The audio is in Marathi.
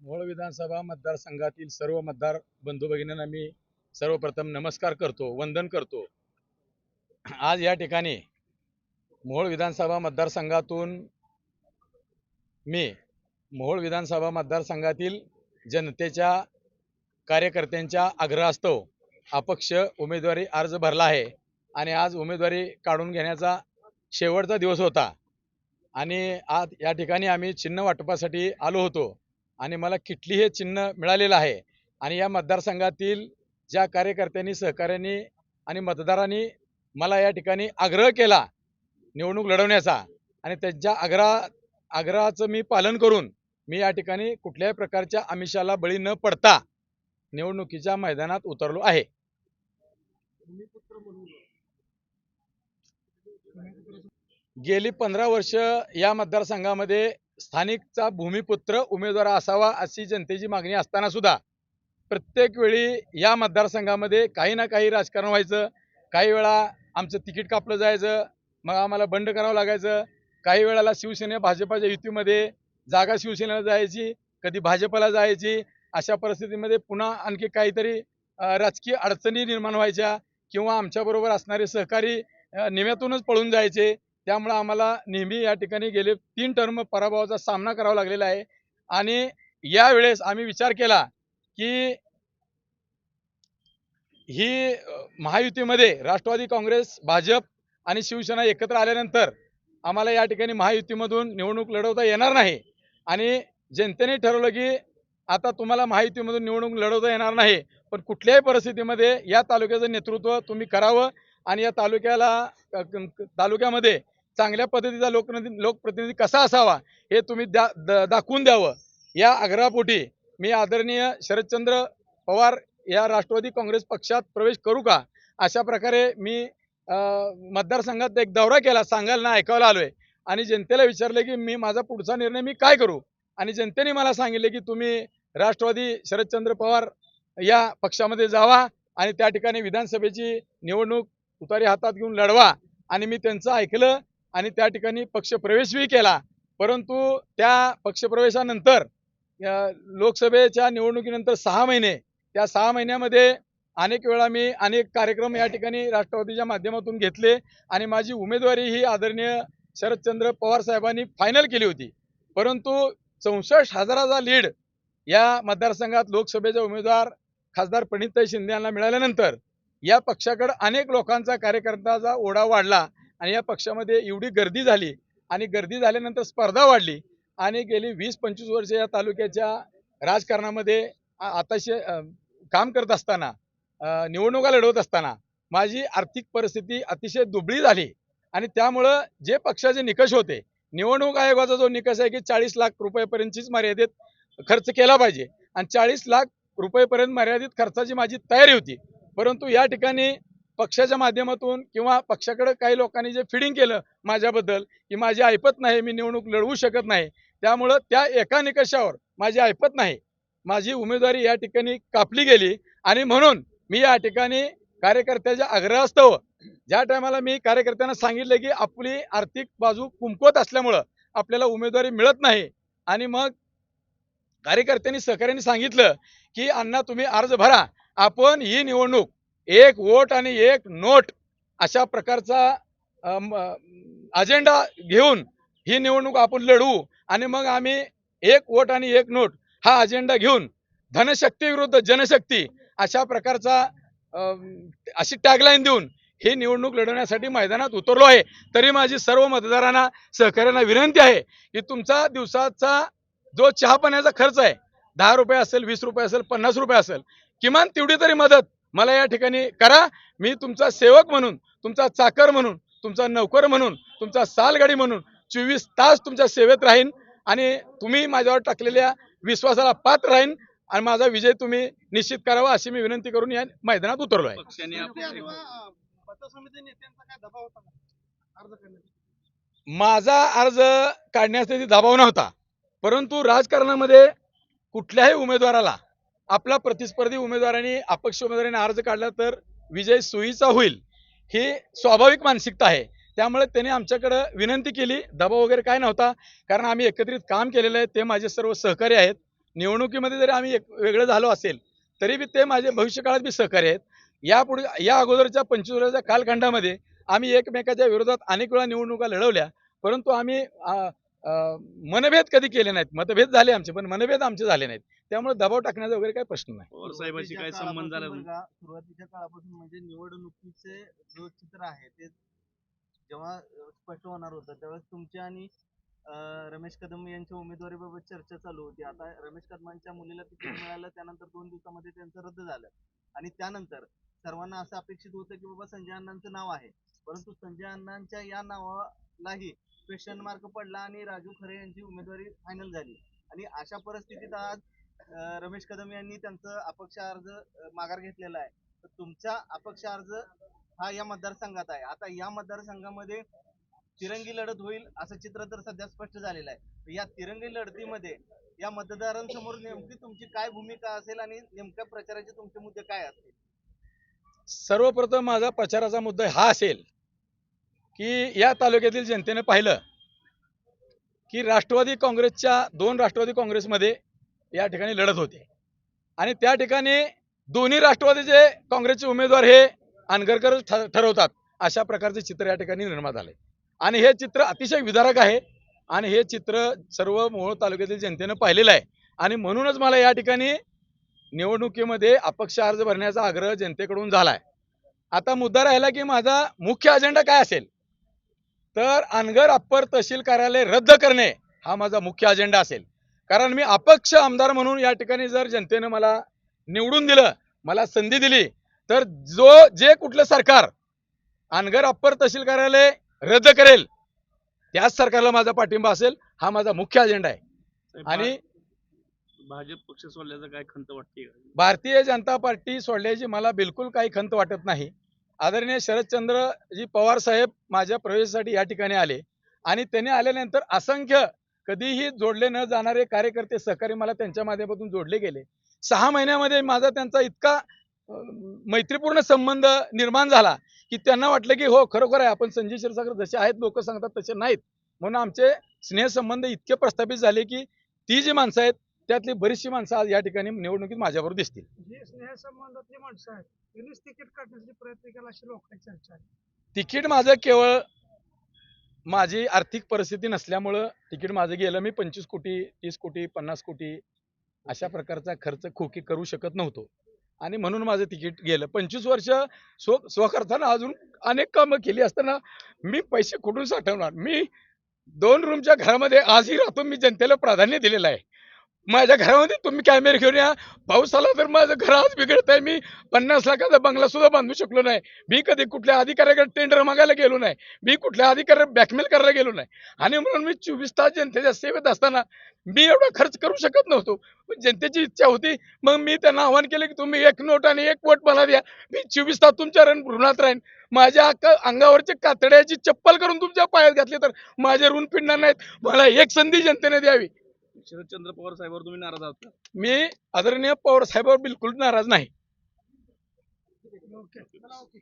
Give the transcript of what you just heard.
मोहोळ विधानसभा मतदारसंघातील सर्व मतदार बंधू भगिनींना मी सर्वप्रथम नमस्कार करतो, वंदन करतो. आज या ठिकाणी मोहोळ विधानसभा मतदारसंघातून मी मोहोळ विधानसभा मतदारसंघातील जनतेच्या कार्यकर्त्यांच्या आग्रहास्तव अपक्ष उमेदवारी अर्ज भरला आहे आणि आज उमेदवारी काढून घेण्याचा शेवटचा दिवस होता आणि आज या ठिकाणी आम्ही चिन्ह वाटपासाठी आलो होतो आणि मला किटली हे चिन्ह मिळालेलं आहे आणि या मतदारसंघातील ज्या कार्यकर्त्यांनी सहकार्यांनी आणि मतदारांनी मला या ठिकाणी आग्रह केला निवडणूक लढवण्याचा आणि त्यांच्या आग्रहाचं मी पालन करून मी या ठिकाणी कुठल्याही प्रकारच्या आमिषाला बळी न पडता निवडणुकीच्या मैदानात उतरलो आहे. गेली 15 वर्ष या मतदारसंघामध्ये स्थानिकचा भूमिपुत्र उमेदवार असावा अशी जनतेची मागणी असताना सुद्धा प्रत्येक वेळी या मतदारसंघामध्ये काही ना काही राजकारण व्हायचं. काही वेळा आमचं तिकीट कापलं जायचं, मग आम्हाला बंड करावं लागायचं. काही वेळेला शिवसेना भाजपाच्या युतीमध्ये जागा शिवसेनेला जायची, कधी भाजपला जायची. अशा परिस्थितीमध्ये पुन्हा आणखी काहीतरी राजकीय अडचणी निर्माण व्हायच्या किंवा आमच्याबरोबर असणारे सहकारी निम्यातूनच पळून जायचे. त्यामुळे आम्हाला नेहमी या ठिकाणी गेले 3 टर्म पराभवाचा सामना करावा लागलेला आहे आणि यावेळेस आम्ही विचार केला की ही महायुतीमध्ये राष्ट्रवादी काँग्रेस, भाजप आणि शिवसेना एकत्र आल्यानंतर आम्हाला या ठिकाणी महायुतीमधून निवडणूक लढवता येणार नाही आणि जनतेने ठरवलं की आता तुम्हाला महायुतीमधून निवडणूक लढवता येणार नाही, पण कुठल्याही परिस्थितीमध्ये या तालुक्याचं नेतृत्व तुम्ही करावं आणि या तालुक्यामध्ये चांगल्या पद्धतीचा लोकप्रतिनिधी कसा असावा हे तुम्ही दाखवून द्यावं. या आग्रहापोटी मी आदरणीय शरदचंद्र पवार या राष्ट्रवादी काँग्रेस पक्षात प्रवेश करू का, अशा प्रकारे मी मतदारसंघात एक दौरा केला, सांगायला ना ऐकायला आलोय आणि जनतेला विचारले की मी माझा पुढचा निर्णय मी काय करू आणि जनतेने मला सांगितले की तुम्ही राष्ट्रवादी शरदचंद्र पवार या पक्षामध्ये जावा आणि त्या ठिकाणी विधानसभेची निवडणूक तुतारी हातात घेऊन लढवा आणि मी त्यांचं ऐकलं आणि त्या ठिकाणी पक्षप्रवेशही केला. परंतु त्या पक्षप्रवेशानंतर लोकसभेच्या निवडणुकीनंतर 6 महिने, त्या 6 महिन्यामध्ये अनेक वेळा मी अनेक कार्यक्रम या ठिकाणी राष्ट्रवादीच्या माध्यमातून घेतले आणि माझी उमेदवारी ही आदरणीय शरदचंद्र पवार साहेबांनी फायनल केली होती. परंतु 64,000चा लीड या मतदारसंघात लोकसभेचे उमेदवार खासदार प्रणितताई शिंदे यांना मिळाल्यानंतर या पक्षाकडे अनेक लोकांचा कार्यकर्त्याचा ओढा वाढला आणि या पक्षामध्ये एवढी गर्दी झाली आणि गर्दी झाल्यानंतर स्पर्धा वाढली आणि गेली 20-25 वर्ष या तालुक्याच्या राजकारणामध्ये आताशे काम करत असताना निवडणुका लढवत असताना माझी आर्थिक परिस्थिती अतिशय दुबळी झाली आणि त्यामुळं जे पक्षाचे निकष होते, निवडणूक आयोगाचा जो निकष आहे की 40 लाख रुपयापर्यंतचीच मर्यादित खर्च केला पाहिजे आणि 40 लाख रुपयेपर्यंत मर्यादित खर्चाची माझी तयारी होती. परंतु या ठिकाणी पक्षाच्या माध्यमातून किंवा पक्षाकडे काही लोकांनी जे फिडिंग केलं माझ्याबद्दल की माझी ऐपत नाही, मी निवडणूक लढवू शकत नाही, त्यामुळं त्या एका निकषावर माझी ऐपत नाही, माझी उमेदवारी या ठिकाणी कापली गेली आणि म्हणून मी या ठिकाणी कार्यकर्त्याच्या आग्रहास्तव ज्या टायमाला मी कार्यकर्त्यांना सांगितलं की आपली आर्थिक बाजू कमकुवत असल्यामुळं आपल्याला उमेदवारी मिळत नाही आणि मग कार्यकर्त्यांनी सहकार्यांनी सांगितलं की अण्णा तुम्ही अर्ज भरा, आपण ही निवडणूक 1 वोट आणि 1 नोट अशा प्रकारचा अजेंडा घेऊन ही निवडणूक आपण लढवू आणि मग आम्ही 1 वोट आणि 1 नोट हा अजेंडा घेऊन धनशक्ती विरुद्ध जनशक्ती अशा प्रकारचा अशी टॅगलाईन देऊन ही निवडणूक लढवण्यासाठी मैदानात उतरलो आहे. तरी माझी सर्व मतदारांना सहकार्यांना विनंती आहे की तुमचा दिवसाचा जो चहा पाण्याचा खर्च आहे 10 रुपये असेल, 20 रुपये असेल, 50 रुपये असेल, किमान तेवढी तरी मदत मला या ठिकाणी करा. मी तुमचा सेवक म्हणून, तुमचा चाकर म्हणून, तुमचा नौकर म्हणून, तुमचा सालगाडी म्हणून 24 तास तुमच्या सेवेत राहीन आणि तुम्ही माझ्यावर टाकलेल्या विश्वासाला पात्र राहीन आणि माझा विजय तुम्ही निश्चित करावा अशी मी विनंती करून या मैदानात उतरलो आहे. माझा अर्ज काढण्यासाठी दबाव नव्हता, परंतु राजकारणामध्ये कुठल्याही उमेदवाराला आपला प्रतिस्पर्धी उमेदवारांनी अपक्ष उमेदवारांनी अर्ज काढला तर विजय सोयीचा होईल ही स्वाभाविक मानसिकता आहे. त्यामुळे त्यांनी आमच्याकडे विनंती केली, दबाव वगैरे काय नव्हता, कारण आम्ही एकत्रित काम केलेलं आहे. ते माझे सर्व सहकारी आहेत निवडणुकीमध्ये जरी आम्ही एक वेगळं झालो असेल तरी बी ते माझे भविष्यकाळात बी सहकार्य आहेत. यापुढे या अगोदरच्या 25 वर्षाच्या कालखंडामध्ये आम्ही एकमेकाच्या विरोधात अनेक वेळा निवडणुका लढवल्या, परंतु आम्ही मनभेद कधी केले नाहीत. मतभेद झाले आमचे, पण मनभेद आमचे झाले नाहीत. त्यामुळे दबाव टाकण्याचा वगैरे काही प्रश्न नाही. पवार साहेबांशी काय संबंध झाला? सुरुवातीच्या काळापासून म्हणजे निवडणुकीचे जो चित्र आहे ते जेव्हा स्पष्ट होणार होतं त्यावेळेस तुमच्या आणि रमेश कदम यांच्या उमेदवारीबाबत चर्चा चालू होती. आता रमेश कदमांच्या मुलीला तिकीट मिळालं, त्यानंतर 2 दिवसामध्ये त्यांचं रद्द झालं आणि त्यानंतर सर्वांना असं अपेक्षित होतं की बाबा संजय अण्णांचं नाव आहे, परंतु संजय अण्णांच्या या नावालाही क्वेश्चन मार्क पडला आणि राजू खरे यांची उमेदवारी फायनल झाली. आणि अशा परिस्थितीत आज रमेश कदम यांनी त्यांचं अपक्ष अर्ज माघार घेतलेला आहे. तर तुमचा अपक्ष अर्ज हा या मतदारसंघात आहे. आता या मतदारसंघामध्ये तिरंगी लढत होईल असं चित्र तर सध्या स्पष्ट झालेलं आहे. या तिरंगी लढतीमध्ये या मतदारांसमोर नेमकी तुमची काय भूमिका असेल आणि नेमक्या प्रचाराचे तुमचे मुद्दे काय असतील? सर्वप्रथम माझा प्रचाराचा मुद्दा हा असेल की या तालुक्यातील जनतेने पाहिलं की राष्ट्रवादी काँग्रेसच्या 2 राष्ट्रवादी काँग्रेसमध्ये या ठिकाणी लढत होते आणि त्या ठिकाणी दोन्ही राष्ट्रवादीचे काँग्रेसचे उमेदवार हे अनगरकर ठरवतात, अशा प्रकारचे चित्र या ठिकाणी निर्माण झाले आणि हे चित्र अतिशय विदारक आहे आणि हे चित्र सर्व मोहोळ तालुक्यातील जनतेने पाहिलेलं आहे आणि म्हणूनच मला या ठिकाणी निवडणुकीमध्ये अपक्ष अर्ज भरण्याचा आग्रह जनतेकडून झालाय. आता मुद्दा राहिला की माझा मुख्य अजेंडा काय असेल, तर अनगर अप्पर तहसील कार्यालय रद्द करणे हा माझा मुख्य अजेंडा असेल. कारण मी अपक्ष आमदार म्हणून या ठिकाणी जर जनतेने मला निवडून दिलं, मला संधी दिली, तर जे कुठलं सरकार अनगर अप्पर तहसील कार्यालय रद्द करेल त्याच सरकारला माझा पाठिंबा असेल. हा माझा मुख्य अजेंडा आहे. आणि भाजप पक्ष सोडल्याचं काय खंत वाटते? भारतीय जनता पार्टी सोडल्याची मला बिलकुल काही खंत वाटत नाही. आदरणीय शरदचंद्रजी पवार साहेब माझ्या प्रवेशासाठी या ठिकाणी आले आणि त्यांनी आल्यानंतर असंख्य कधीही जोडले न जाणारे कार्यकर्ते सहकारी मला त्यांच्या माध्यमातून जोडले गेले. 6 महिन्यामध्ये माझा त्यांचा इतका मैत्रीपूर्ण संबंध निर्माण झाला की त्यांना वाटलं की हो खरोखर आहे, आपण संजय क्षीरसागर जसे आहेत लोक सांगतात तसे नाहीत. म्हणून आमचे स्नेहसंबंध इतके प्रस्थापित झाले की ती जी माणसं आहेत त्यातली बरीचशी माणसं आज या ठिकाणी निवडणुकीत माझ्याबरोबर दिसतील. जी स्नेहसंबंधातली माणसं आहेत त्यांनीच तिकीट काढण्यासाठी प्रयत्न केला अशी लोकांची चर्चा आहे. तिकीट माझं केवळ माझी आर्थिक परिस्थिती नसल्यामुळं तिकीट माझं गेलं. मी 25 कोटी 30 कोटी 50 कोटी अशा प्रकारचा खर्च खोकी करू शकत नव्हतो आणि म्हणून माझं तिकीट गेलं. 25 वर्ष स्वखर्चानं अजून अनेक कामं केली असताना मी पैसे कुठून साठवणार? मी 2 रूमच्या घरामध्ये आजही राहतो. मी जनतेला प्राधान्य दिलेलं आहे. माझ्या घरामध्ये तुम्ही कॅमेरे घेऊन या. पाऊस आला तर माझं घर आज बिघडत आहे. मी 50 लाखाचा बंगला सुद्धा बांधू शकलो नाही. मी कधी कुठल्या अधिकाऱ्याकडे टेंडर मागायला गेलो नाही. मी कुठल्या अधिकाऱ्याला ब्लॅकमेल करायला गेलो नाही आणि म्हणून मी 24 तास जनतेच्या सेवेत असताना मी एवढा खर्च करू शकत नव्हतो. पण जनतेची इच्छा होती. मग मी त्यांना आवाहन केलं की तुम्ही 1 नोट आणि 1 वोट मला द्या. मी 24 तास तुमच्या ऋणात राहीन. माझ्या अंगावरचे कातड्याची चप्पल करून तुमच्या पायात घातली तर माझे ऋण फिरणार नाहीत. मला एक संधी जनतेने द्यावी. शरदचंद्र पवार साहेबांवर तुम्ही नाराज आहात का? मी आदरणीय पवार साहेबांवर बिलकुल नाराज नाही. ओके.